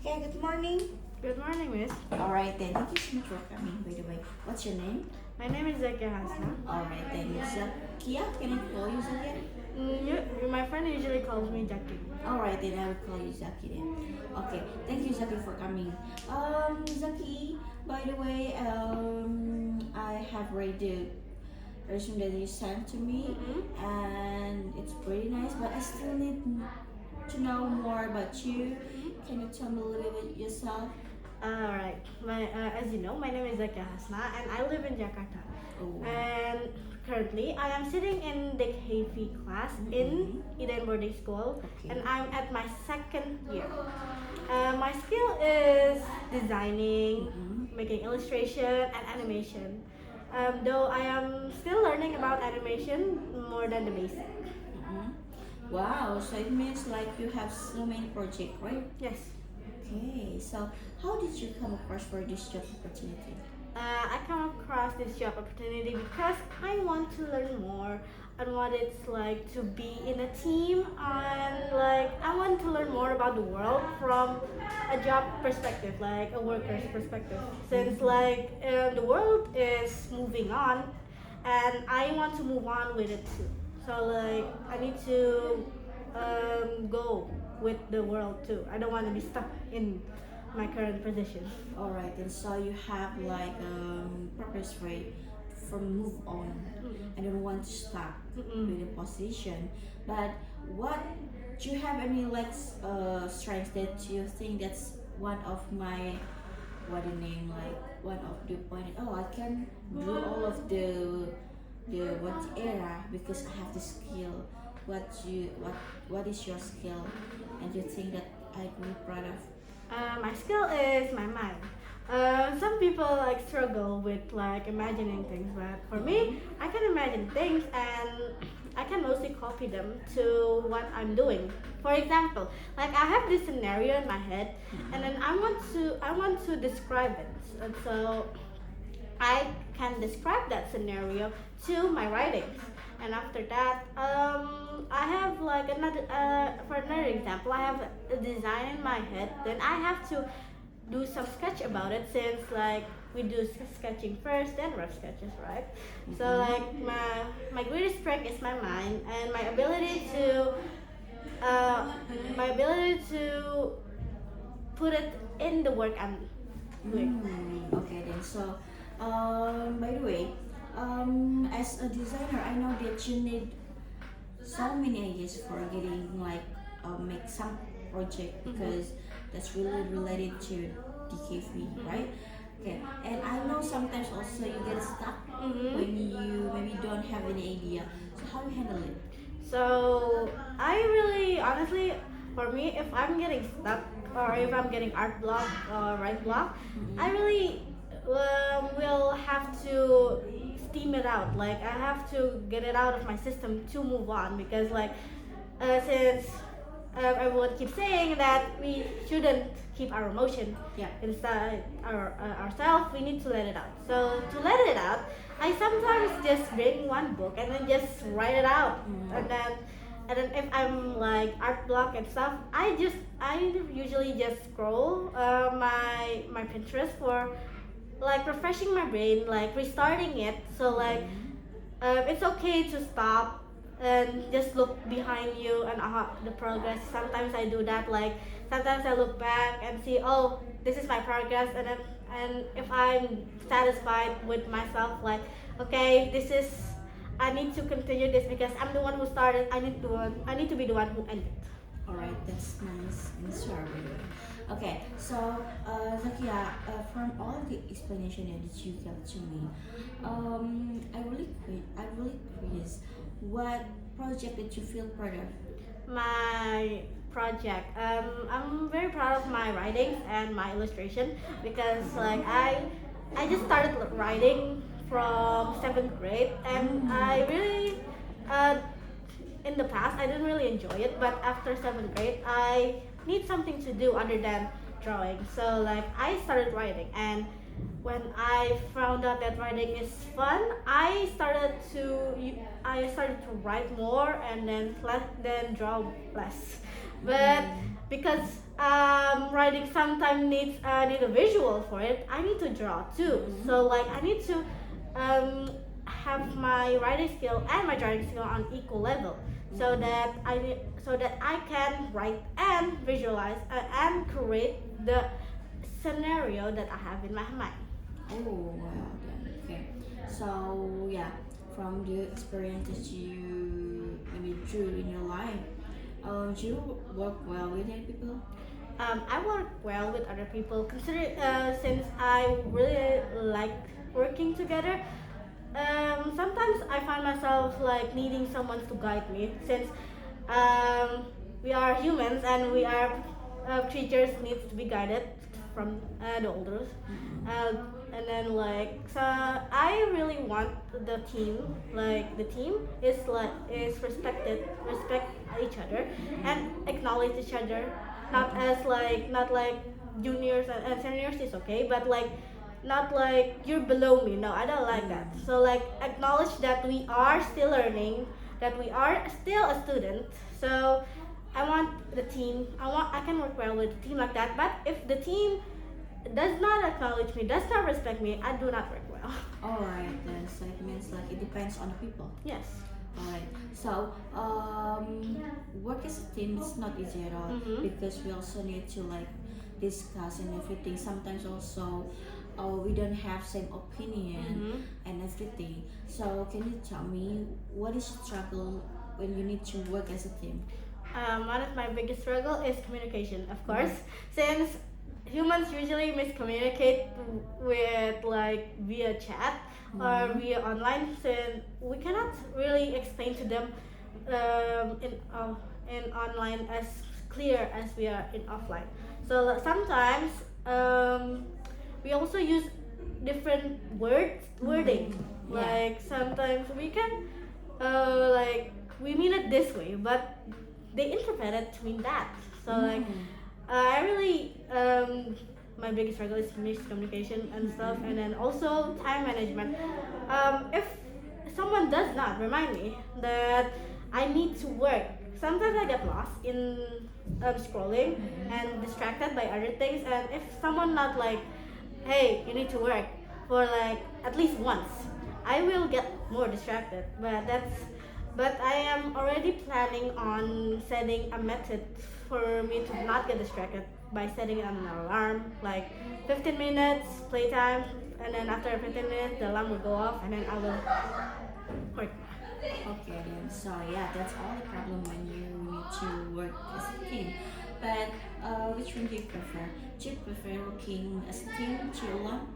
Okay, good morning. Good morning, Miss. All right then. Thank you so much for coming. By the way, what's your name? My name is Zakia Hasna. All right then, Zakia. Can I call you Zakia? My friend usually calls me Jackie. All right then, I will call you Zaki then. Okay, thank you Zaki for coming. Zaki. By the way, I have read the resume that you sent to me, and it's pretty nice. But I still need to know more about you. Can you tell me a little bit yourself? Alright. As you know, my name is Zakia Hasna and I live in Jakarta. Oh. And currently, I am sitting in the KV class in Eden Boarding School, Okay. and I'm at my second year. My skill is designing, making illustration, and animation. Though I am still learning about animation more than the basic. Wow, so it means like you have so many projects, right? Yes. Okay, so how did you come across for this job opportunity? I come across this job opportunity because I want to learn more on what it's like to be in a team, and like I want to learn more about the world from a job perspective, like a worker's perspective. Since like the world is moving on, and I want to move on with it too. So like I need to go with the world too. I don't want to be stuck in my current position. All right, and so you have like purpose rate from move on. I don't want to stop with a position, but what do you have any like strengths that you think that's one of my what the name like one of the point? Oh, I can do all of the what era because I have the skill. What is your skill, and you think that I could be proud of? My skill is my mind. Some people like struggle with like imagining things, but for me, I can imagine things and I can mostly copy them to what I'm doing. For example, like I have this scenario in my head, and then I want to describe it, and so I can describe that scenario to my writings. And after that, I have like for another example, I have a design in my head. Then I have to do some sketch about it, since like we do sketching first, then rough sketches, right? So like my greatest strength is my mind and my ability to put it in the work I'm doing. Okay then. So, by the way, as a designer, I know that you need so many ideas for getting like make some project because that's really related to DKV, right? Okay, and I know sometimes also you get stuck when you maybe don't have any idea. So how you handle it? So I really, honestly, for me, if I'm getting stuck or if I'm getting art block or write block, I really will have to steam it out. Like I have to get it out of my system to move on, because like since everyone keeps saying that we shouldn't keep our emotion inside ourselves, we need to let it out. So to let it out, I sometimes just bring one book and then just write it out, and then if I'm like art block and stuff, I usually just scroll my Pinterest for like refreshing my brain, like restarting it. So like it's okay to stop and just look behind you and the progress. Sometimes I do that. Like sometimes I look back and see, oh, this is my progress, and if I'm satisfied with myself, like okay, this is I need to continue this because I'm the one who started. I need to be the one who ended. All right, that's nice answer. By the way. Okay, so Zakia, from all the explanation that you gave to me, I really curious, what project that you feel proud of? My project. I'm very proud of my writings and my illustration, because like I just started writing from seventh grade, and I really in the past I didn't really enjoy it, but after seventh grade I need something to do other than drawing. So like I started writing, and when I found out that writing is fun, I started to write more and then draw less. But because writing sometimes need a visual for it. I need to draw too. So like I need to have my writing skill and my drawing skill on equal level, so that I can write and visualize and create the scenario that I have in my mind. Oh, well then. Okay. So yeah, from the experiences you maybe drew in your life, do you work well with other people? I work well with other people. Since I really like working together. Sometimes I find myself like needing someone to guide me, since um, we are humans and we are creatures needs to be guided from the elders. Uh, and then like so I really want the team, like the team is respect each other and acknowledge each other, not like juniors and seniors is okay, but like not like you're below me. No, I don't like that. So like acknowledge that we are still learning, that we are still a student. So I want the team. I can work well with the team like that. But if the team does not acknowledge me, does not respect me, I do not work well. Alright then, so it means like it depends on the people. Yes. Alright, so work as a team is not easy at all, because we also need to like discuss and everything. Sometimes also we don't have same opinion and everything. So can you tell me what is the struggle when you need to work as a team? One of my biggest struggle is communication, of course, since humans usually miscommunicate with like via chat or via online, since we cannot really explain to them in online as clear as we are in offline. So sometimes we also use different wording. Like sometimes we can like we mean it this way, but they interpret it to mean that. So like I really my biggest struggle is miscommunication and stuff, and then also time management. If someone does not remind me that I need to work, sometimes I get lost in scrolling and distracted by other things. And if someone not like, hey, you need to work for like at least once, I will get more distracted. But I am already planning on setting a method for me to not get distracted by setting an alarm, like 15 minutes playtime, and then after 15 minutes the alarm will go off, and then I will work. Okay then, so yeah, that's all the problem when you need to work as a team. But which one do you prefer? Do you prefer working as a team to alone?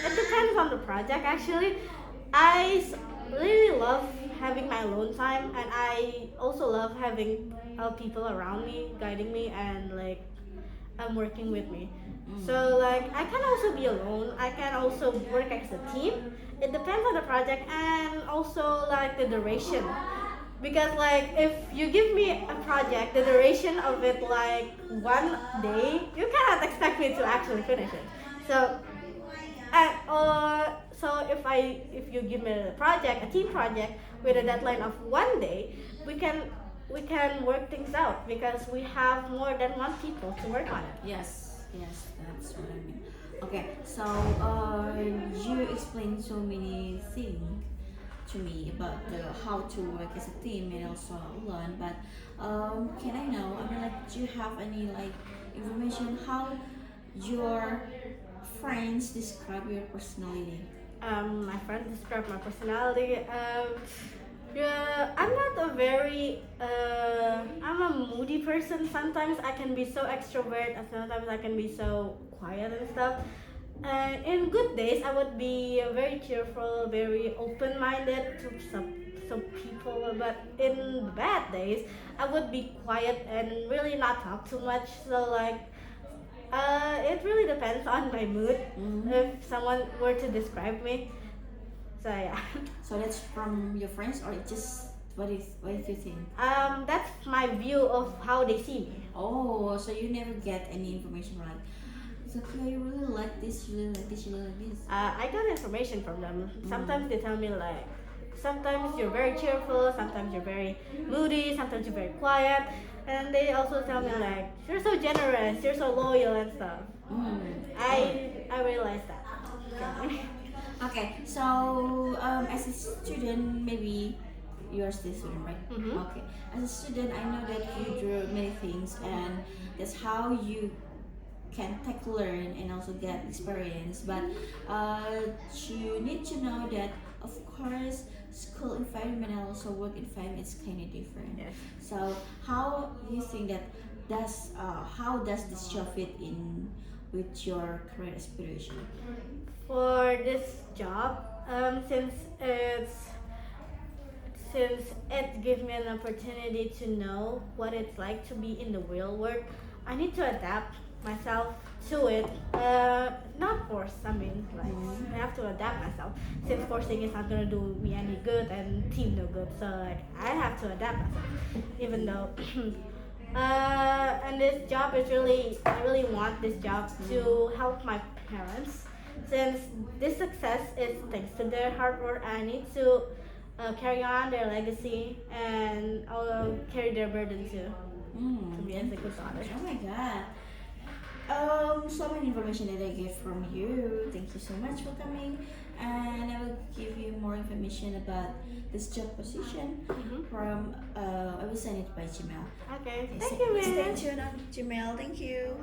It depends on the project actually. I really love having my alone time, and I also love having people around me guiding me and like working with me. So like I can also be alone. I can also work as a team. It depends on the project and also like the duration. Because like if you give me a project, the duration of it like 1 day, you cannot expect me to actually finish it. So if you give me a project, a team project with a deadline of 1 day, we can work things out because we have more than one people to work on it. Yes, yes, that's what I mean. Okay, so you explained so many things to me about how to work as a team and also alone. But can I know? I mean, like, do you have any like information how your friends describe your personality? My friends describe my personality. Yeah, I'm not a very. I'm a moody person. Sometimes I can be so extrovert, and sometimes I can be so quiet and stuff. In good days, I would be very cheerful, very open-minded to some people. But in bad days, I would be quiet and really not talk too much. So like, it really depends on my mood. If someone were to describe me, so yeah. So that's from your friends, or it just what do you think? That's my view of how they see me. Oh, so you never get any information like, it's okay, you really like this, you really like this, you really like this. I got information from them. Sometimes they tell me like, sometimes you're very cheerful, sometimes you're very moody, sometimes you're very quiet. And they also tell me like, you're so generous, you're so loyal and stuff. I realized that. Okay. Okay, so as a student, maybe you're still a student, right? Mhm. Okay, as a student, I know that you do many things, and that's how you can take learn and also get experience. But you need to know that, of course, school environment and also work environment is kind of different. Yes. So how do you think that how does this job fit in with your career aspiration? For this job, since it gives me an opportunity to know what it's like to be in the real world, I need to adapt myself to it. Not force. I mean, like I have to adapt myself. Since forcing is not gonna do me any good and team no good, so like I have to adapt myself. Even though, and this job is really, I really want this job to help my parents. Since this success is thanks to their hard work, I need to carry on their legacy and carry their burden too. To be as a good daughter. Oh my god. So many information that I get from you. Thank you so much for coming, and I will give you more information about this job position from. I will send it by Gmail. Okay, Okay, thank you, stay man. tuned on Gmail. Thank you.